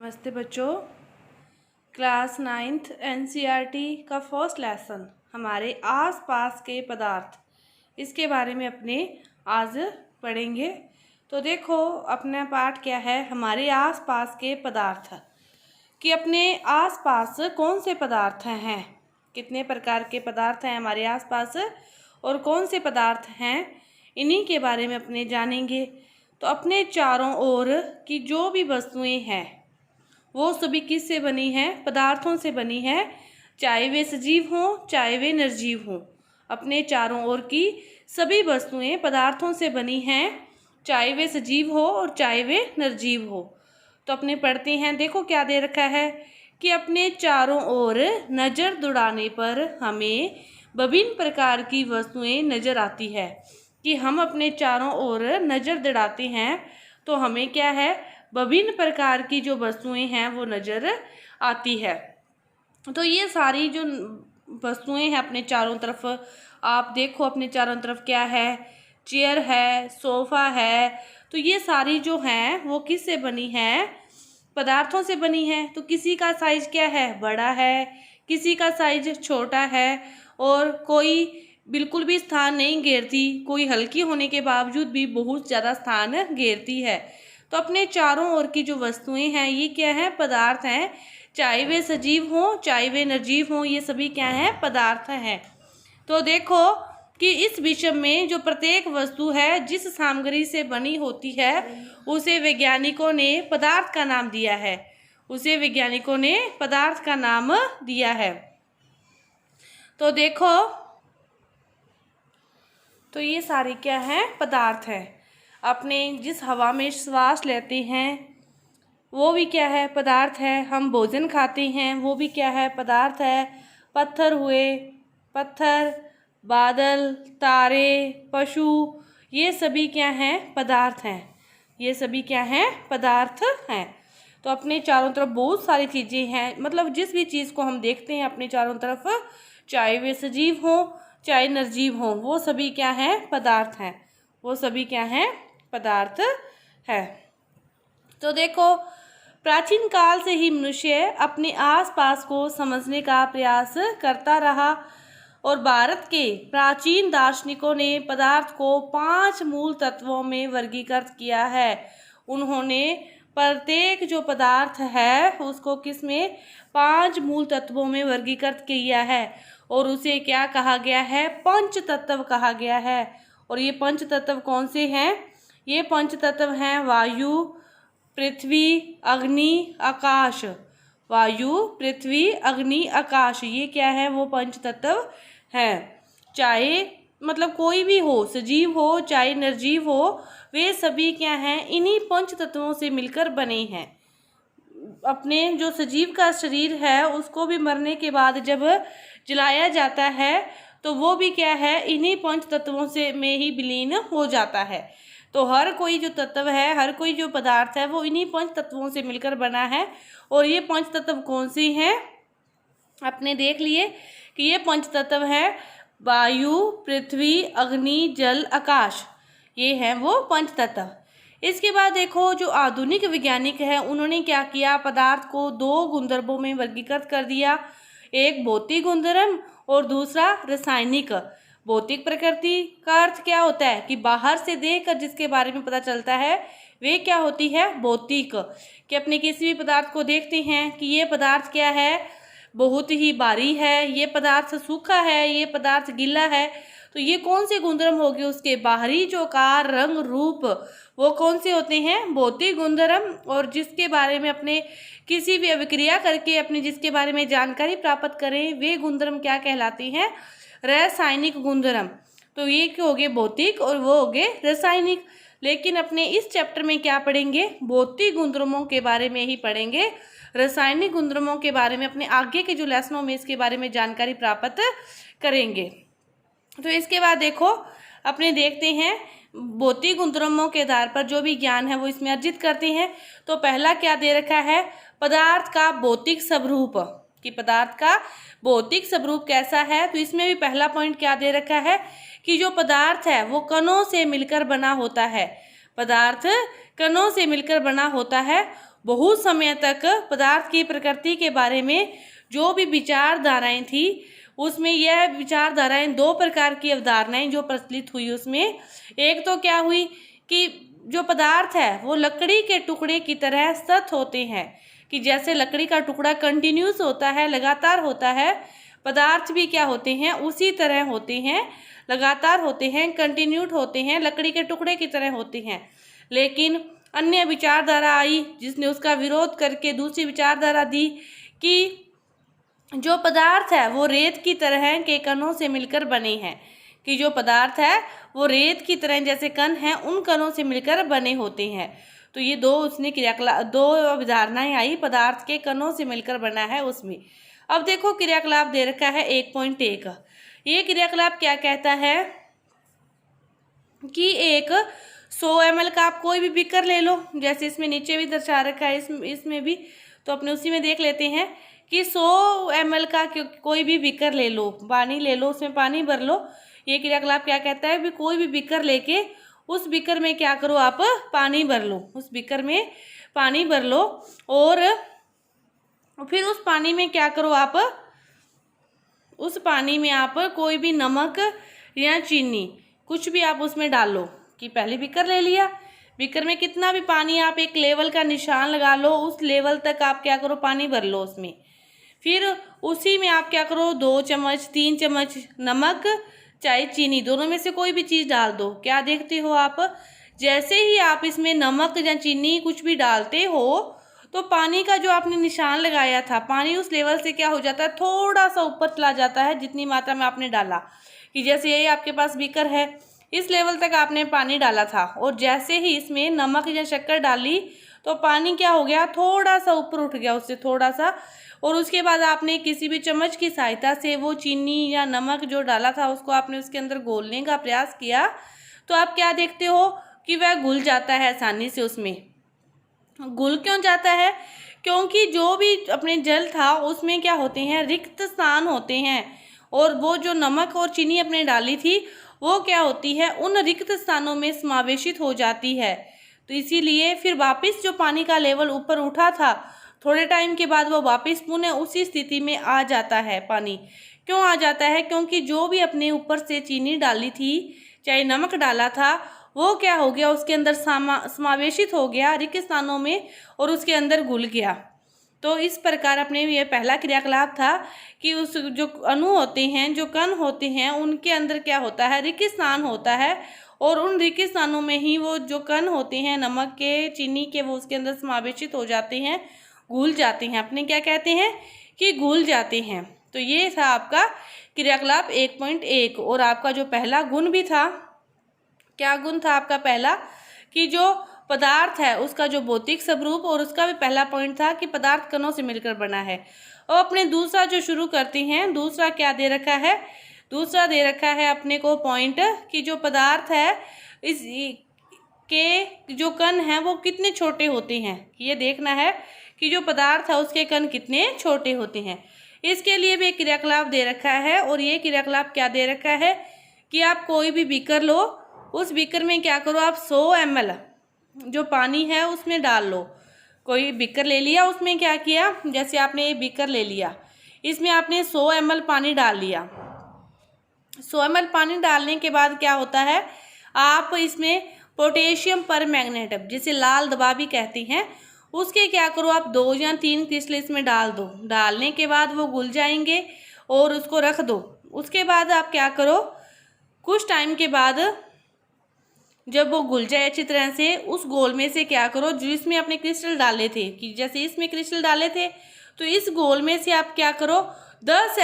नमस्ते बच्चों। Class 9th NCERT का फर्स्ट लेसन हमारे आसपास के पदार्थ, इसके बारे में अपने आज पढ़ेंगे। तो देखो, अपना पाठ क्या है, हमारे आसपास के पदार्थ, कि अपने आसपास कौन से पदार्थ हैं, कितने प्रकार के पदार्थ हैं हमारे आसपास और कौन से पदार्थ हैं, इन्हीं के बारे में अपने जानेंगे। तो अपने चारों ओर की जो भी वस्तुएं हैं वो सभी किस से बनी हैं? पदार्थों से बनी हैं, चाहे वे सजीव हों चाहे वे निर्जीव हों। अपने चारों ओर की सभी वस्तुएं पदार्थों से बनी हैं, चाहे वे सजीव हो और चाहे वे निर्जीव हो। तो अपने पढ़ते हैं, देखो क्या दे रखा है कि अपने चारों ओर नज़र दौड़ाने पर हमें विभिन्न प्रकार की वस्तुएं नज़र आती है। कि हम अपने चारों ओर नज़र दौड़ाते हैं तो हमें क्या है, विभिन्न प्रकार की जो वस्तुएं हैं वो नज़र आती है। तो ये सारी जो वस्तुएं हैं अपने चारों तरफ, आप देखो अपने चारों तरफ क्या है, चेयर है, सोफ़ा है। तो ये सारी जो हैं वो किस से बनी हैं? पदार्थों से बनी है। तो किसी का साइज क्या है, बड़ा है, किसी का साइज छोटा है, और कोई बिल्कुल भी स्थान नहीं घेरती, कोई हल्की होने के बावजूद भी बहुत ज़्यादा स्थान घेरती है। तो अपने चारों ओर की जो वस्तुएं हैं ये क्या हैं, पदार्थ हैं, चाहे वे सजीव हों चाहे वे निर्जीव हों, ये सभी क्या हैं, पदार्थ हैं। तो देखो कि इस विश्व में जो प्रत्येक वस्तु है जिस सामग्री से बनी होती है उसे वैज्ञानिकों ने पदार्थ का नाम दिया है, उसे वैज्ञानिकों ने पदार्थ का नाम दिया है। तो देखो, तो ये सारे क्या हैं, पदार्थ हैं। अपने जिस हवा में श्वास लेते हैं वो भी क्या है, पदार्थ है। हम भोजन खाते हैं वो भी क्या है, पदार्थ है। पत्थर हुए, पत्थर, बादल, तारे, पशु, ये सभी क्या हैं, पदार्थ हैं। ये सभी क्या हैं, पदार्थ हैं। तो अपने चारों तरफ बहुत सारी चीज़ें हैं, मतलब जिस भी चीज़ को हम देखते हैं अपने चारों तरफ, चाहे वे सजीव हों चाहे निर्जीव हों, वो सभी क्या हैं, पदार्थ हैं। वो सभी क्या हैं, पदार्थ है। तो देखो, प्राचीन काल से ही मनुष्य अपने आसपास को समझने का प्रयास करता रहा और भारत के प्राचीन दार्शनिकों ने पदार्थ को 5 मूल तत्वों में वर्गीकृत किया है। उन्होंने प्रत्येक जो पदार्थ है उसको किस में, 5 मूल तत्वों में वर्गीकृत किया है और उसे क्या कहा गया है, पंच तत्व कहा गया है। और ये पंच तत्व कौन से हैं? ये पंच तत्व हैं वायु, पृथ्वी, अग्नि, आकाश। वायु, पृथ्वी, अग्नि, आकाश, ये क्या है, वो पंच तत्व हैं। चाहे मतलब कोई भी हो, सजीव हो चाहे निर्जीव हो, वे सभी क्या हैं, इन्हीं पंच तत्वों से मिलकर बने हैं। अपने जो सजीव का शरीर है उसको भी मरने के बाद जब जलाया जाता है तो वो भी क्या है, इन्हीं पंच तत्वों से में ही विलीन हो जाता है। तो हर कोई जो तत्व है, हर कोई जो पदार्थ है वो इन्हीं पंच तत्वों से मिलकर बना है। और ये पंच तत्व कौन से हैं, आपने देख लिए कि ये पंच तत्व हैं वायु, पृथ्वी, अग्नि, जल, आकाश, ये हैं वो पंच तत्व। इसके बाद देखो, जो आधुनिक वैज्ञानिक हैं उन्होंने क्या किया, पदार्थ को 2 गुणधर्मों में वर्गीकृत कर दिया, एक भौतिक गुणधर्म और दूसरा रासायनिक। भौतिक प्रकृति का अर्थ क्या होता है कि बाहर से देखकर जिसके बारे में पता चलता है वे क्या होती है, भौतिक। कि अपने किसी भी पदार्थ को देखते हैं कि ये पदार्थ क्या है, बहुत ही भारी है, ये पदार्थ सूखा है, ये पदार्थ गीला है। तो ये कौन से गुणधर्म हो गए, उसके बाहरी जो आकार, रंग, रूप, वो कौन से होते हैं, भौतिक गुणधर्म। और जिसके बारे में अपने किसी भी अभिक्रिया करके अपने जिसके बारे में जानकारी प्राप्त करें वे गुणधर्म क्या कहलाते हैं, रासायनिक गुणधर्म। तो ये क्या हो गए, भौतिक, और वो हो गए रासायनिक। लेकिन अपने इस चैप्टर में क्या पढ़ेंगे, भौतिक गुणधर्मों के बारे में ही पढ़ेंगे। रासायनिक गुणधर्मों के बारे में अपने आगे के जो लेसनों में इसके बारे में जानकारी प्राप्त करेंगे। तो इसके बाद देखो, अपने देखते हैं भौतिक गुणधर्मों के आधार पर जो भी ज्ञान है वो इसमें अर्जित करते हैं। तो पहला क्या दे रखा है, पदार्थ का भौतिक स्वरूप, कि पदार्थ का भौतिक स्वरूप कैसा है। तो इसमें भी पहला पॉइंट क्या दे रखा है कि जो पदार्थ है वो कणों से मिलकर बना होता है। पदार्थ कणों से मिलकर बना होता है बहुत समय तक पदार्थ की प्रकृति के बारे में जो भी विचारधाराएं थी, उसमें यह विचारधाराएं दो प्रकार की अवधारणाएं जो प्रचलित हुई उसमें, एक तो क्या हुई कि जो पदार्थ है वो लकड़ी के टुकड़े की तरह सतत होते हैं, कि जैसे लकड़ी का टुकड़ा कंटिन्यूस होता है, लगातार होता है, पदार्थ भी क्या होते हैं उसी तरह होते हैं, लगातार होते हैं, कंटिन्यूड होते हैं, लकड़ी के टुकड़े की तरह होते हैं। लेकिन अन्य विचारधारा आई जिसने उसका विरोध करके दूसरी विचारधारा दी कि जो पदार्थ है वो रेत की तरह के कणों से मिलकर बने हैं, कि जो पदार्थ है वो रेत की तरह जैसे कण हैं उन कणों से मिलकर बने होते हैं। तो ये दो उसने दो अवधारणाएं आई, पदार्थ के कणों से मिलकर बना है उसमें। अब देखो क्रियाकलाप दे रखा है 1.1। ये क्रियाकलाप क्या कहता है कि एक 100 ml का आप कोई भी बीकर ले लो, जैसे इसमें नीचे भी दर्शा रखा है, इसमें भी, तो अपने उसी में देख लेते हैं कि 100 ml का कोई भी बीकर ले लो, पानी ले लो, उसमें पानी भर लो। ये क्रियाकलाप क्या कहता है भी कोई भी बीकर लेके उस बीकर में क्या करो आप पानी भर लो, उस बीकर में पानी भर लो और फिर उस पानी में क्या करो आप, उस पानी में आप कोई भी नमक या चीनी कुछ भी आप उसमें डालो। कि पहले बीकर ले लिया, बीकर में कितना भी पानी आप एक लेवल का निशान लगा लो, उस लेवल तक आप क्या करो पानी भर लो उसमें। फिर उसी में आप क्या करो 2 चम्मच 3 चम्मच नमक चाहे चीनी दोनों में से कोई भी चीज़ डाल दो। क्या देखते हो आप, जैसे ही आप इसमें नमक या चीनी कुछ भी डालते हो तो पानी का जो आपने निशान लगाया था, पानी उस लेवल से क्या हो जाता है थोड़ा सा ऊपर चला जाता है जितनी मात्रा में आपने डाला। कि जैसे ये आपके पास बीकर है, इस लेवल तक आपने पानी डाला था और जैसे ही इसमें नमक या शक्कर डाली तो पानी क्या हो गया थोड़ा सा ऊपर उठ गया उससे थोड़ा सा, और उसके बाद आपने किसी भी चम्मच की सहायता से वो चीनी या नमक जो डाला था उसको आपने उसके अंदर घोलने का प्रयास किया, तो आप क्या देखते हो कि वह घुल जाता है आसानी से। उसमें घुल क्यों जाता है, क्योंकि जो भी अपने जल था उसमें क्या होते हैं रिक्त स्थान होते हैं, और वो जो नमक और चीनी अपने डाली थी वो क्या होती है उन रिक्त स्थानों में समावेशित हो जाती है। तो इसीलिए फिर वापस जो पानी का लेवल ऊपर उठा था थोड़े टाइम के बाद वो वापस पुनः उसी स्थिति में आ जाता है। पानी क्यों आ जाता है, क्योंकि जो भी अपने ऊपर से चीनी डाली थी चाहे नमक डाला था वो क्या हो गया उसके अंदर समावेशित हो गया रिक्त स्थानों में और उसके अंदर घुल गया। तो इस प्रकार अपने ये पहला क्रियाकलाप था कि उस जो अणु होते हैं जो कण होते हैं उनके अंदर क्या होता है रिक्त स्थान होता है, और उन रिक्त स्थानों में ही वो जो कण होते हैं नमक के चीनी के वो उसके अंदर समावेशित हो जाते हैं, घुल जाते हैं, अपने क्या कहते हैं कि घुल जाते हैं। तो ये था आपका क्रियाकलाप 1.1। और आपका जो पहला गुण भी था, क्या गुण था आपका पहला, कि जो पदार्थ है उसका जो भौतिक स्वरूप, और उसका भी पहला पॉइंट था कि पदार्थ कणों से मिलकर बना है। और अपने दूसरा जो शुरू करते हैं, दूसरा क्या दे रखा है, दूसरा दे रखा है अपने को पॉइंट कि जो पदार्थ है इस के जो कण हैं वो कितने छोटे होते हैं। ये देखना है कि जो पदार्थ है उसके कण कितने छोटे होते हैं। इसके लिए भी एक क्रियाकलाप दे रखा है, और ये क्रियाकलाप क्या दे रखा है कि आप कोई भी बीकर लो, उस बीकर में क्या करो आप 100 ml जो पानी है उसमें डाल लो। कोई बीकर ले लिया, उसमें क्या किया, जैसे आपने ये बीकर ले लिया, इसमें आपने 100 ml पानी डाल लिया। 100 ml पानी डालने के बाद क्या होता है, आप इसमें पोटेशियम परमैंगनेट जिसे लाल दवा भी कहते हैं उसके क्या करो आप 2 या 3 क्रिस्टल इसमें डाल दो। डालने के बाद वो घुल जाएंगे और उसको रख दो। उसके बाद आप क्या करो, कुछ टाइम के बाद जब वो घुल जाए अच्छी तरह से, उस घोल में से क्या करो जिसमें आपने क्रिस्टल डाले थे, कि जैसे इसमें क्रिस्टल डाले थे तो इस घोल में से आप क्या करो 10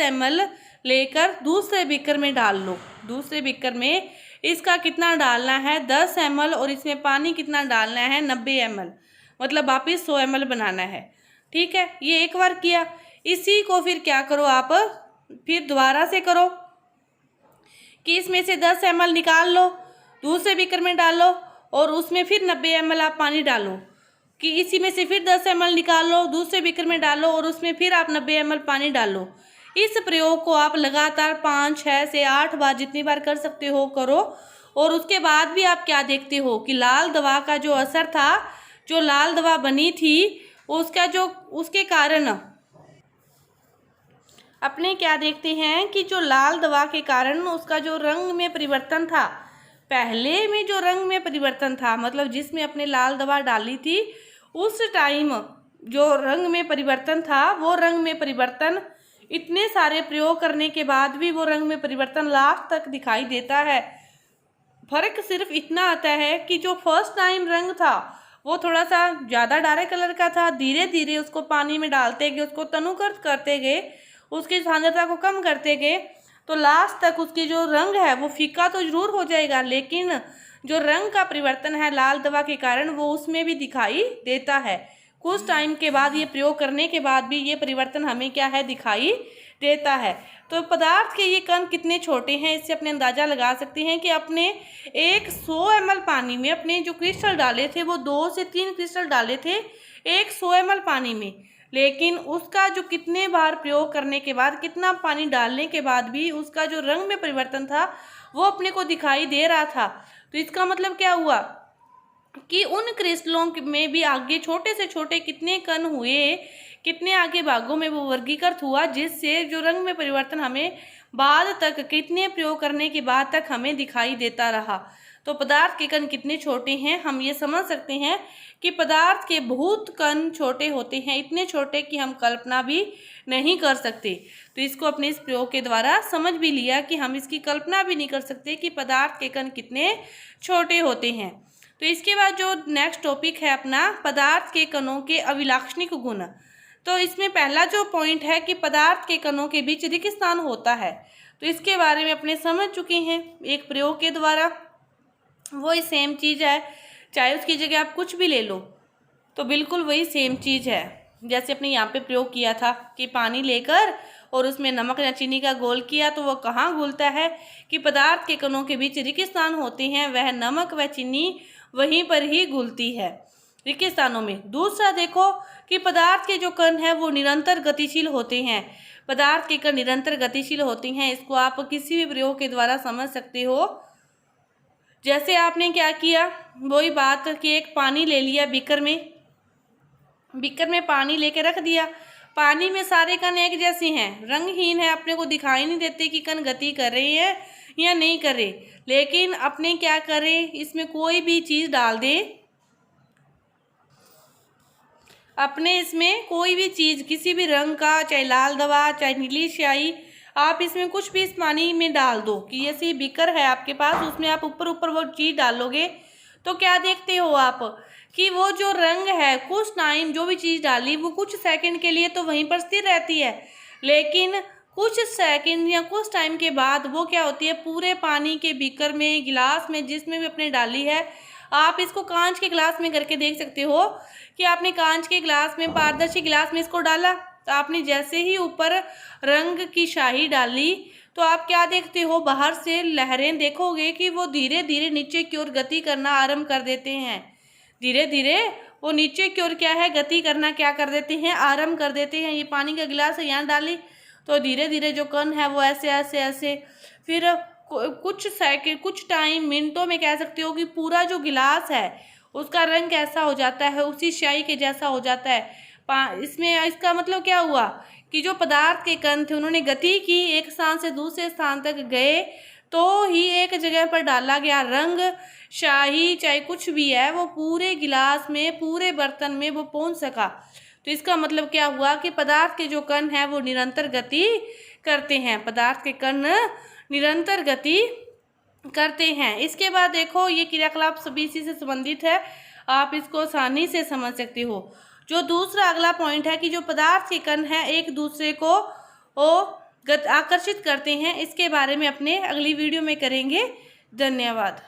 ml लेकर दूसरे बीकर में डाल लो। दूसरे बीकर में इसका कितना डालना है 10 ml, और इसमें पानी कितना डालना है 90 ml, मतलब वापिस 100 ml बनाना है। ठीक है, ये एक बार किया। इसी को फिर क्या करो आप फिर दोबारा से करो कि इसमें से 10 ml निकाल लो, दूसरे बीकर में डालो और उसमें फिर 90 ml आप पानी डालो, कि इसी में से फिर 10 ml निकाल लो, दूसरे बीकर में डालो और उसमें फिर आप 90 ml पानी डालो। इस प्रयोग को आप लगातार 5, 6 से 8 बार जितनी बार कर सकते हो करो। और उसके बाद भी आप क्या देखते हो कि लाल दवा का जो असर था जो लाल दवा बनी थी उसके कारण अपने क्या देखते हैं कि जो लाल दवा के कारण उसका जो रंग में परिवर्तन था, पहले में जो रंग में परिवर्तन था, मतलब जिसमें अपने लाल दवा डाली थी उस टाइम जो रंग में परिवर्तन था, वो रंग में परिवर्तन इतने सारे प्रयोग करने के बाद भी वो रंग में परिवर्तन लास्ट तक दिखाई देता है। फर्क सिर्फ इतना आता है कि जो फर्स्ट टाइम रंग था वो थोड़ा सा ज़्यादा डार्क कलर का था, धीरे धीरे उसको पानी में डालते गए, उसको तनुकृत करते गए, उसकी सांद्रता को कम करते गए, तो लास्ट तक उसकी जो रंग है वो फीका तो जरूर हो जाएगा, लेकिन जो रंग का परिवर्तन है लाल दवा के कारण वो उसमें भी दिखाई देता है। कुछ टाइम के बाद, ये प्रयोग करने के बाद भी ये परिवर्तन हमें क्या है, दिखाई देता है। तो पदार्थ के ये कण कितने छोटे हैं, इससे अपने अंदाज़ा लगा सकते हैं कि अपने 100 ml पानी में अपने जो क्रिस्टल डाले थे वो 2 से 3 क्रिस्टल डाले थे 100 ml पानी में, लेकिन उसका जो कितने बार प्रयोग करने के बाद, कितना पानी डालने के बाद भी उसका जो रंग में परिवर्तन था वो अपने को दिखाई दे रहा था। तो इसका मतलब क्या हुआ कि उन क्रिस्टलों में भी आगे छोटे से छोटे कितने कण हुए, कितने आगे भागों में वो वर्गीकृत हुआ, जिससे जो रंग में परिवर्तन हमें बाद तक, कितने प्रयोग करने के बाद तक हमें दिखाई देता रहा। तो पदार्थ के कण कितने छोटे हैं, हम ये समझ सकते हैं कि पदार्थ के बहुत कण छोटे होते हैं, इतने छोटे कि हम कल्पना भी नहीं कर सकते। तो इसको अपने इस प्रयोग के द्वारा समझ भी लिया कि हम इसकी कल्पना भी नहीं कर सकते कि पदार्थ के कण कितने छोटे होते हैं। तो इसके बाद जो नेक्स्ट टॉपिक है अपना, पदार्थ के कणों के अभिलाक्षणिक गुण। तो इसमें पहला जो पॉइंट है कि पदार्थ के कणों के बीच रिक्त स्थान होता है, तो इसके बारे में अपने समझ चुके हैं एक प्रयोग के द्वारा। वही सेम चीज़ है, चाहे उसकी जगह आप कुछ भी ले लो तो बिल्कुल वही सेम चीज़ है। जैसे अपने यहाँ पे प्रयोग किया था कि पानी लेकर और उसमें नमक या चीनी का घोल किया, तो वो कहाँ घुलता है कि पदार्थ के कणों के बीच रिक्त स्थान होते हैं, वह नमक व चीनी वहीं पर ही घुलती है रिक्त स्थानों में। दूसरा देखो कि पदार्थ के जो कण हैं वो निरंतर गतिशील होते हैं, पदार्थ के कण निरंतर गतिशील होते हैं। इसको आप किसी भी प्रयोग के द्वारा समझ सकते हो। जैसे आपने क्या किया, वही बात कि एक पानी ले लिया बीकर में पानी लेके रख दिया, पानी में सारे कण एक जैसे हैं, रंगहीन है, अपने को दिखाई नहीं देते कि कण गति कर रहे हैं या नहीं कर रहे, लेकिन अपने क्या करें, इसमें कोई भी चीज़ डाल दें, अपने इसमें कोई भी चीज़ किसी भी रंग का, चाहे लाल दवा चाहे नीली स्याही, आप इसमें कुछ भी इस पानी में डाल दो कि ऐसी बीकर है आपके पास, उसमें आप ऊपर वो चीज़ डालोगे तो क्या देखते हो आप कि वो जो रंग है कुछ टाइम, जो भी चीज़ डाली वो कुछ सेकंड के लिए तो वहीं पर स्थिर रहती है, लेकिन कुछ सेकंड या कुछ टाइम के बाद वो क्या होती है, पूरे पानी के बीकर में, गिलास में, जिसमें भी अपने डाली है, आप इसको कांच के गिलास में करके देख सकते हो कि आपने कांच के गिलास में, पारदर्शी गिलास में इसको डाला, तो आपने जैसे ही ऊपर रंग की शाही डाली तो आप क्या देखते हो, बाहर से लहरें देखोगे कि वो धीरे धीरे नीचे की ओर गति करना आरंभ कर देते हैं, धीरे धीरे वो नीचे की ओर क्या है, गति करना क्या कर देते हैं, आरंभ कर देते हैं। ये पानी का गिलास है, यहाँ डाली तो धीरे धीरे जो कण है वो ऐसे ऐसे ऐसे, फिर कुछ सेकंड, कुछ टाइम, मिनटों में कह सकते हो कि पूरा जो गिलास है उसका रंग कैसा हो जाता है, उसी स्याही के जैसा हो जाता है। इसमें इसका मतलब क्या हुआ कि जो पदार्थ के कण थे उन्होंने गति की, एक स्थान से दूसरे स्थान तक गए तो ही एक जगह पर डाला गया रंग, शाही चाहे कुछ भी है, वो पूरे गिलास में, पूरे बर्तन में वो पहुंच सका। तो इसका मतलब क्या हुआ कि पदार्थ के जो कण हैं वो निरंतर गति करते हैं, पदार्थ के कण निरंतर गति करते हैं। इसके बाद देखो ये क्रियाकलाप सभी इसी से संबंधित है, आप इसको आसानी से समझ सकते हो। जो दूसरा अगला पॉइंट है कि जो पदार्थ के कण हैं एक दूसरे को आकर्षित करते हैं, इसके बारे में अपने अगली वीडियो में करेंगे। धन्यवाद।